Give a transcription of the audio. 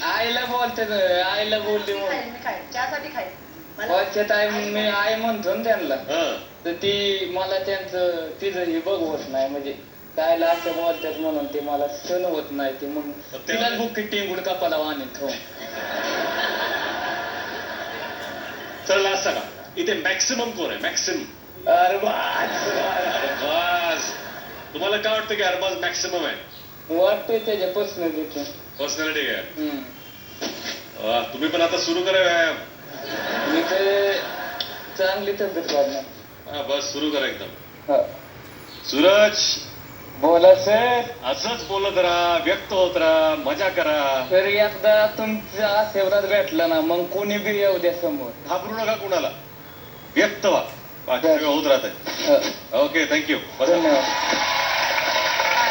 आईला बोलते आईला बोलली मी आई म्हणतो ना त्यांना तर ती मला त्यांचं तिचं हे बघवत नाही म्हणजे कायला असं बोलतात म्हणून ते मला सण होत नाही ते मग तिला बुक्की टिंगुड कपाला वाणी खाऊन चल आज सांगा इथे मॅक्सिमम कोण आहे मॅक्सिमम अरबाज तुम्हाला काय वाटतं की अरबाज मॅक्सिमम आहे वाटतंय त्याच्या पर्सनॅलिटी पर्सनॅलिटी आहे तुम्ही पण आता सुरू करा व्यायाम मी ते चांगली तब्येत वाढणार बस सुरू करा एकदम सूरज बोला सर असंच बोलत राहा व्यक्त होत राहा मजा करा तर एकदा तुमचा आशीर्वाद भेटला ना मग कोणी बी येऊ द्या समोर घाबरू नका कुणाला व्यक्त व्हा बाकी सगळं होत राहत ओके थँक्यू धन्यवाद